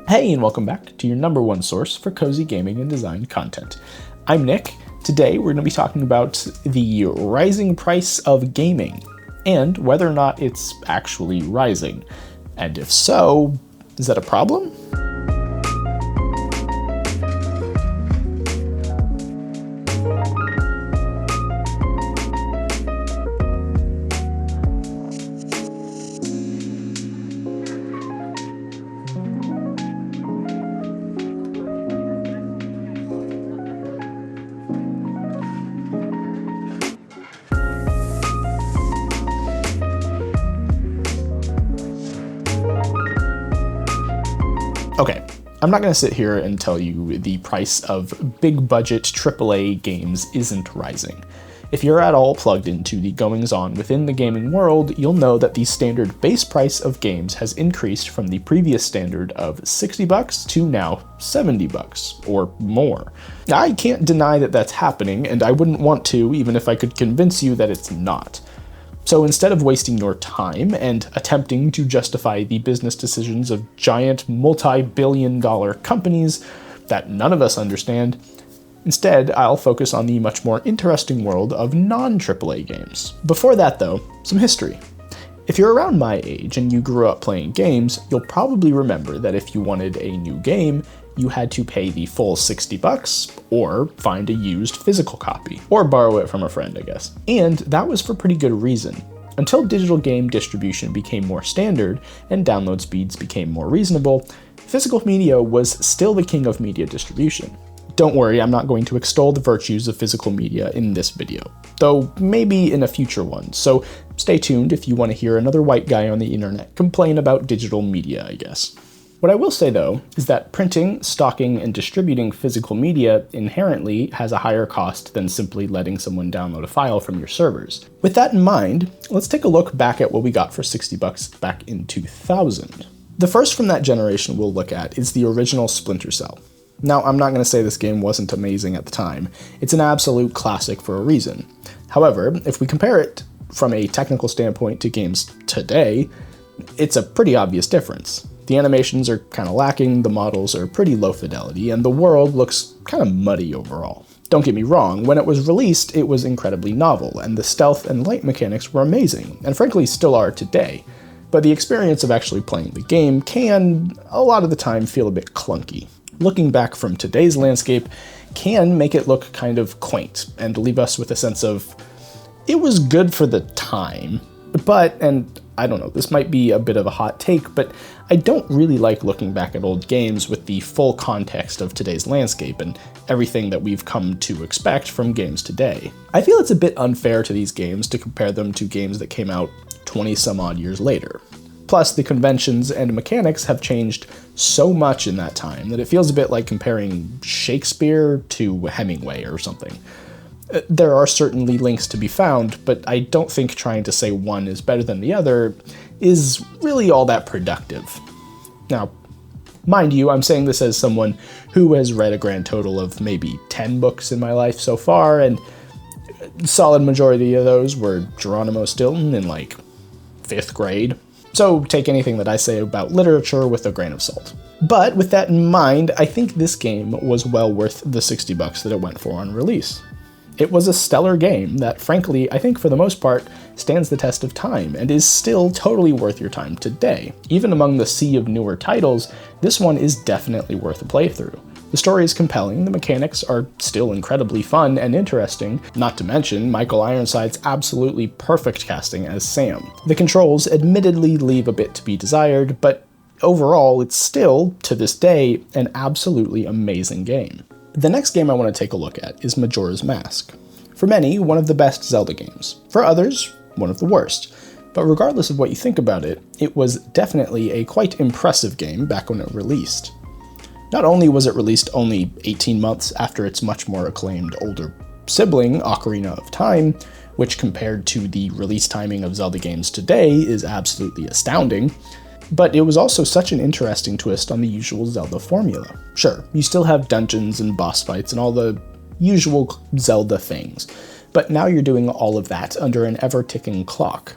Hey, and welcome back to your number one source for cozy gaming and design content. I'm Nick. Today we're going to be talking about the rising price of gaming and whether or not it's actually rising. And if so, is that a problem? Okay, I'm not going to sit here and tell you the price of big budget AAA games isn't rising. If you're at all plugged into the goings-on within the gaming world, you'll know that the standard base price of games has increased from the previous standard of $60 to now $70 or more. I can't deny that that's happening, and I wouldn't want to even if I could convince you that it's not. So instead of wasting your time and attempting to justify the business decisions of giant multi-billion-dollar companies that none of us understand, instead I'll focus on the much more interesting world of non-AAA games. Before that though, some history. If you're around my age and you grew up playing games, you'll probably remember that if you wanted a new game, you had to pay the full $60 or find a used physical copy, or borrow it from a friend, I guess. And that was for pretty good reason. Until digital game distribution became more standard and download speeds became more reasonable, physical media was still the king of media distribution. Don't worry, I'm not going to extol the virtues of physical media in this video, though maybe in a future one, so stay tuned if you want to hear another white guy on the internet complain about digital media, I guess. What I will say though, is that printing, stocking, and distributing physical media inherently has a higher cost than simply letting someone download a file from your servers. With that in mind, let's take a look back at what we got for $60 back in 2000. The first from that generation we'll look at is the original Splinter Cell. Now, I'm not going to say this game wasn't amazing at the time. It's an absolute classic for a reason. However, if we compare it from a technical standpoint to games today, it's a pretty obvious difference. The animations are kind of lacking, the models are pretty low fidelity, and the world looks kind of muddy overall. Don't get me wrong, when it was released, it was incredibly novel, and the stealth and light mechanics were amazing, and frankly still are today. But the experience of actually playing the game can, a lot of the time, feel a bit clunky. Looking back from today's landscape can make it look kind of quaint, and leave us with a sense of, it was good for the time, but, and I don't know, this might be a bit of a hot take, but I don't really like looking back at old games with the full context of today's landscape and everything that we've come to expect from games today. I feel it's a bit unfair to these games to compare them to games that came out 20 some odd years later. Plus, the conventions and mechanics have changed so much in that time that it feels a bit like comparing Shakespeare to Hemingway or something. There are certainly links to be found, but I don't think trying to say one is better than the other is really all that productive. Now, mind you, I'm saying this as someone who has read a grand total of maybe 10 books in my life so far, and a solid majority of those were Geronimo Stilton in like 5th grade. So take anything that I say about literature with a grain of salt. But with that in mind, I think this game was well worth the $60 that it went for on release. It was a stellar game that, frankly, I think for the most part, stands the test of time and is still totally worth your time today. Even among the sea of newer titles, this one is definitely worth a playthrough. The story is compelling, the mechanics are still incredibly fun and interesting, not to mention Michael Ironside's absolutely perfect casting as Sam. The controls admittedly leave a bit to be desired, but overall it's still, to this day, an absolutely amazing game. The next game I want to take a look at is Majora's Mask. For many, one of the best Zelda games. For others, one of the worst. But regardless of what you think about it, it was definitely a quite impressive game back when it released. Not only was it released only 18 months after its much more acclaimed older sibling, Ocarina of Time, which compared to the release timing of Zelda games today is absolutely astounding, but it was also such an interesting twist on the usual Zelda formula. Sure, you still have dungeons and boss fights and all the usual Zelda things, but now you're doing all of that under an ever-ticking clock.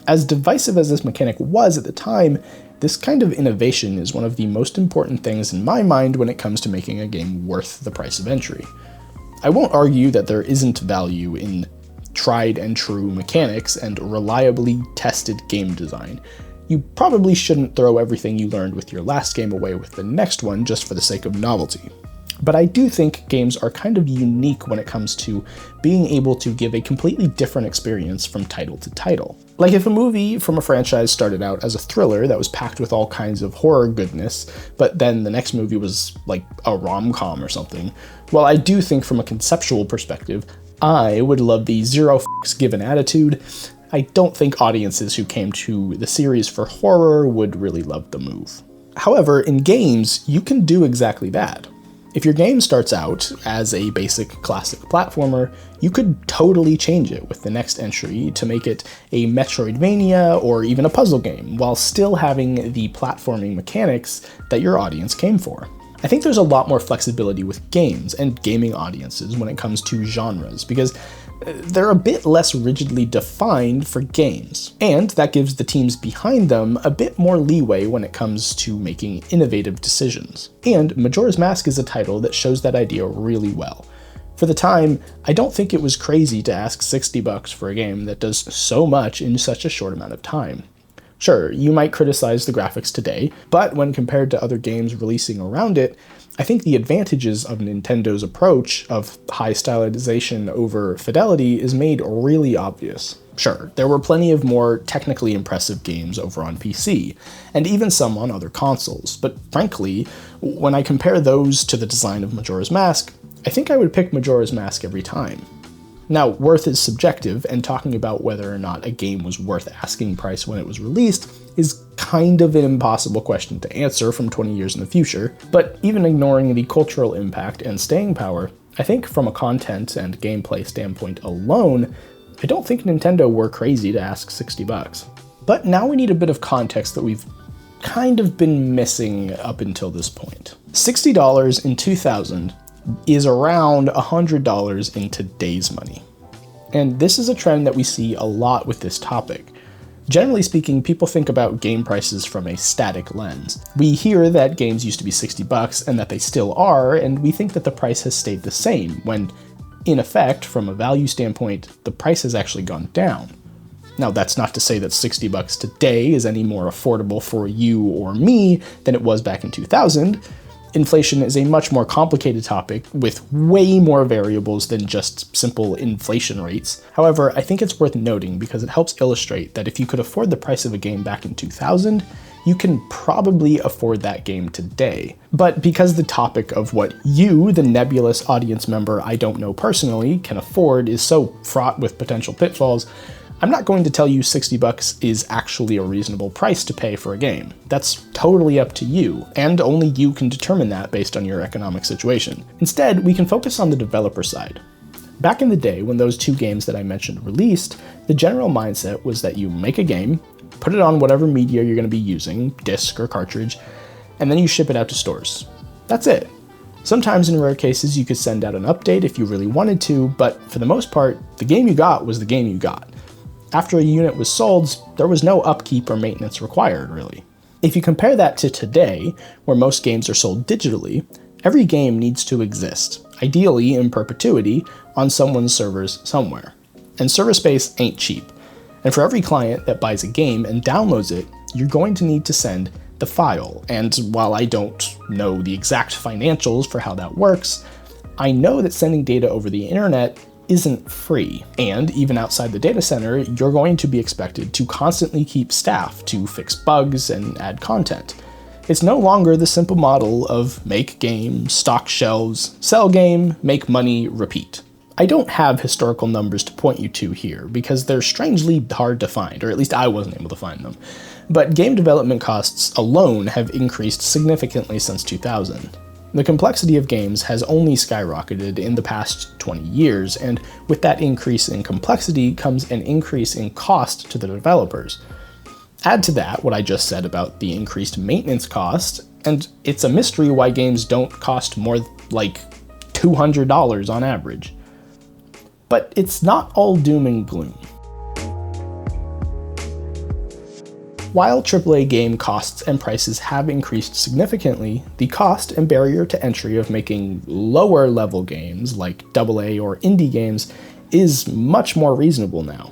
As divisive as this mechanic was at the time, this kind of innovation is one of the most important things in my mind when it comes to making a game worth the price of entry. I won't argue that there isn't value in tried and true mechanics and reliably tested game design. You probably shouldn't throw everything you learned with your last game away with the next one just for the sake of novelty. But I do think games are kind of unique when it comes to being able to give a completely different experience from title to title. Like if a movie from a franchise started out as a thriller that was packed with all kinds of horror goodness, but then the next movie was like a rom-com or something, well, I do think from a conceptual perspective, I would love the zero fucks given attitude. I don't think audiences who came to the series for horror would really love the move. However, in games, you can do exactly that. If your game starts out as a basic classic platformer, you could totally change it with the next entry to make it a Metroidvania or even a puzzle game, while still having the platforming mechanics that your audience came for. I think there's a lot more flexibility with games and gaming audiences when it comes to genres, because they're a bit less rigidly defined for games, and that gives the teams behind them a bit more leeway when it comes to making innovative decisions. And Majora's Mask is a title that shows that idea really well. For the time, I don't think it was crazy to ask $60 for a game that does so much in such a short amount of time. Sure, you might criticize the graphics today, but when compared to other games releasing around it, I think the advantages of Nintendo's approach of high stylization over fidelity is made really obvious. Sure, there were plenty of more technically impressive games over on PC, and even some on other consoles, but frankly, when I compare those to the design of Majora's Mask, I think I would pick Majora's Mask every time. Now, worth is subjective, and talking about whether or not a game was worth asking price when it was released is kind of an impossible question to answer from 20 years in the future, but even ignoring the cultural impact and staying power, I think from a content and gameplay standpoint alone, I don't think Nintendo were crazy to ask $60. But now we need a bit of context that we've kind of been missing up until this point. $60 in 2000 is around $100 in today's money. And this is a trend that we see a lot with this topic. Generally speaking, people think about game prices from a static lens. We hear that games used to be $60 and that they still are, and we think that the price has stayed the same, when in effect, from a value standpoint, the price has actually gone down. Now, that's not to say that $60 today is any more affordable for you or me than it was back in 2000. Inflation is a much more complicated topic with way more variables than just simple inflation rates. However, I think it's worth noting because it helps illustrate that if you could afford the price of a game back in 2000, you can probably afford that game today. But because the topic of what you, the nebulous audience member I don't know personally, can afford is so fraught with potential pitfalls, I'm not going to tell you $60 is actually a reasonable price to pay for a game. That's totally up to you, and only you can determine that based on your economic situation. Instead, we can focus on the developer side. Back in the day, when those two games that I mentioned released, the general mindset was that you make a game, put it on whatever media you're going to be using, disc or cartridge, and then you ship it out to stores. That's it. Sometimes in rare cases you could send out an update if you really wanted to, but for the most part, the game you got was the game you got. After a unit was sold, there was no upkeep or maintenance required, really. If you compare that to today, where most games are sold digitally, every game needs to exist, ideally in perpetuity, on someone's servers somewhere. And server space ain't cheap. And for every client that buys a game and downloads it, you're going to need to send the file. And while I don't know the exact financials for how that works, I know that sending data over the internet isn't free, and even outside the data center, you're going to be expected to constantly keep staff to fix bugs and add content. It's no longer the simple model of make game, stock shelves, sell game, make money, repeat. I don't have historical numbers to point you to here because they're strangely hard to find, or at least I wasn't able to find them. But game development costs alone have increased significantly since 2000. The complexity of games has only skyrocketed in the past 20 years, and with that increase in complexity comes an increase in cost to the developers. Add to that what I just said about the increased maintenance cost, and it's a mystery why games don't cost more like $200 on average. But it's not all doom and gloom. While AAA game costs and prices have increased significantly, the cost and barrier to entry of making lower level games like AA or indie games is much more reasonable now.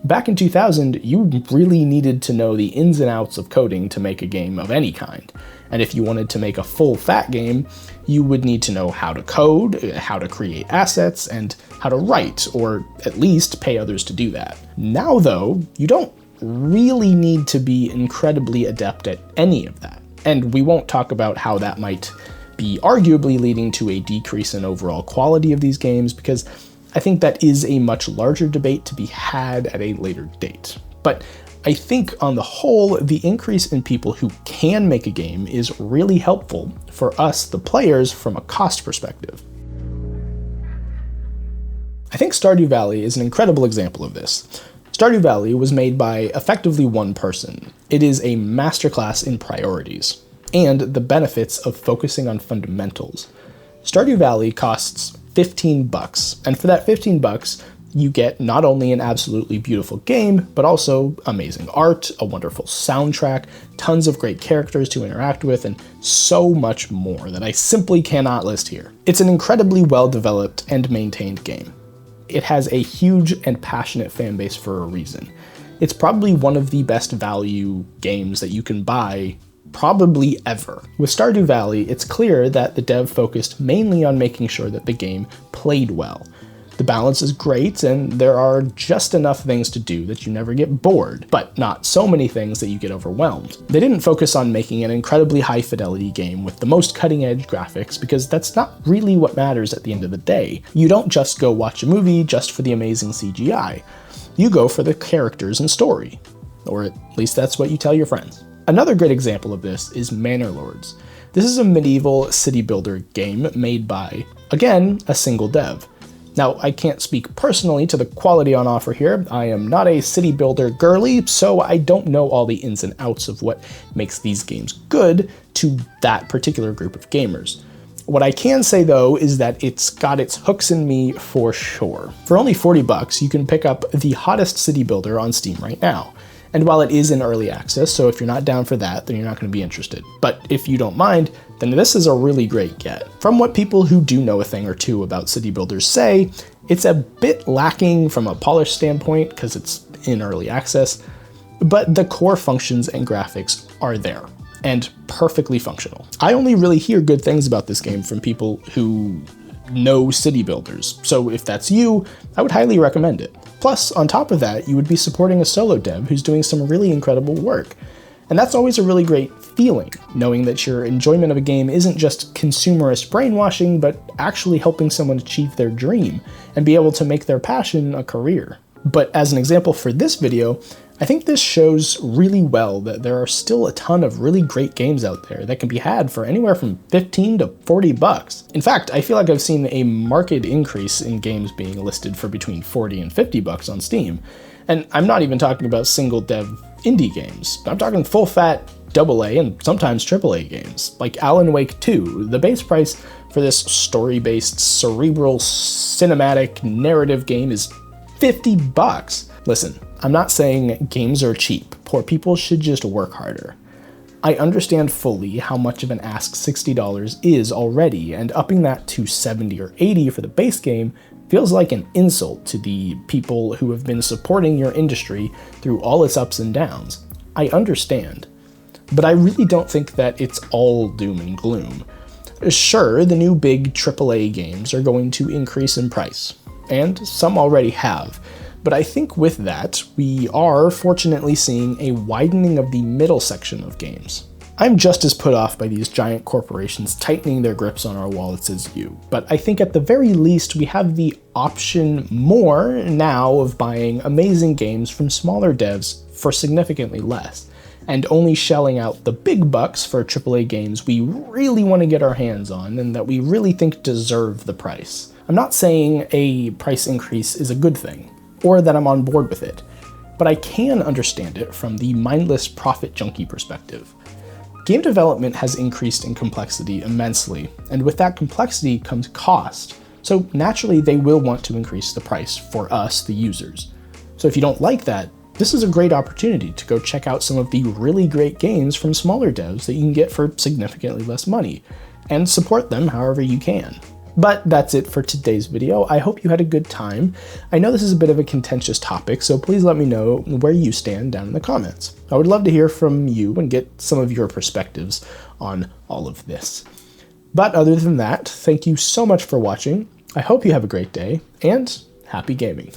Back in 2000, you really needed to know the ins and outs of coding to make a game of any kind. And if you wanted to make a full-fat game, you would need to know how to code, how to create assets, and how to write, or at least pay others to do that. Now though, you don't really need to be incredibly adept at any of that. And we won't talk about how that might be arguably leading to a decrease in overall quality of these games, because I think that is a much larger debate to be had at a later date. But I think on the whole, the increase in people who can make a game is really helpful for us, the players, from a cost perspective. I think Stardew Valley is an incredible example of this. Stardew Valley was made by effectively one person. It is a masterclass in priorities and the benefits of focusing on fundamentals. Stardew Valley costs $15, and for that $15, you get not only an absolutely beautiful game, but also amazing art, a wonderful soundtrack, tons of great characters to interact with, and so much more that I simply cannot list here. It's an incredibly well-developed and maintained game. It has a huge and passionate fan base for a reason. It's probably one of the best value games that you can buy probably ever. With Stardew Valley, it's clear that the dev focused mainly on making sure that the game played well. The balance is great, and there are just enough things to do that you never get bored, but not so many things that you get overwhelmed. They didn't focus on making an incredibly high-fidelity game with the most cutting-edge graphics, because that's not really what matters at the end of the day. You don't just go watch a movie just for the amazing CGI. You go for the characters and story. Or at least that's what you tell your friends. Another great example of this is Manor Lords. This is a medieval city builder game made by, again, a single dev. Now, I can't speak personally to the quality on offer here. I am not a city builder girly, so I don't know all the ins and outs of what makes these games good to that particular group of gamers. What I can say though is that it's got its hooks in me for sure. For only $40, you can pick up the hottest city builder on Steam right now. And while it is in early access, so if you're not down for that, then you're not going to be interested. But if you don't mind, then this is a really great get. From what people who do know a thing or two about city builders say, it's a bit lacking from a polish standpoint because it's in early access, but the core functions and graphics are there, and perfectly functional. I only really hear good things about this game from people who know city builders, so if that's you, I would highly recommend it. Plus, on top of that, you would be supporting a solo dev who's doing some really incredible work. And that's always a really great feeling, knowing that your enjoyment of a game isn't just consumerist brainwashing, but actually helping someone achieve their dream and be able to make their passion a career. But as an example for this video, I think this shows really well that there are still a ton of really great games out there that can be had for anywhere from $15 to $40. In fact, I feel like I've seen a marked increase in games being listed for between $40 and $50 on Steam. And I'm not even talking about single dev indie games. I'm talking full-fat AA and sometimes AAA games, like Alan Wake 2. The base price for this story-based, cerebral, cinematic, narrative game is $50. Listen, I'm not saying games are cheap. Poor people should just work harder. I understand fully how much of an ask $60 is already, and upping that to $70 or $80 for the base game feels like an insult to the people who have been supporting your industry through all its ups and downs. I understand. But I really don't think that it's all doom and gloom. Sure, the new big AAA games are going to increase in price, and some already have. But I think with that, we are fortunately seeing a widening of the middle section of games. I'm just as put off by these giant corporations tightening their grips on our wallets as you, but I think at the very least we have the option more now of buying amazing games from smaller devs for significantly less, and only shelling out the big bucks for AAA games we really want to get our hands on and that we really think deserve the price. I'm not saying a price increase is a good thing, or that I'm on board with it, but I can understand it from the mindless profit junkie perspective. Game development has increased in complexity immensely, and with that complexity comes cost, so naturally they will want to increase the price for us, the users. So if you don't like that, This is a great opportunity to go check out some of the really great games from smaller devs that you can get for significantly less money, and support them however you can. But that's it for today's video. I hope you had a good time. I know this is a bit of a contentious topic, so please let me know where you stand down in the comments. I would love to hear from you and get some of your perspectives on all of this. But other than that, thank you so much for watching. I hope you have a great day, and happy gaming.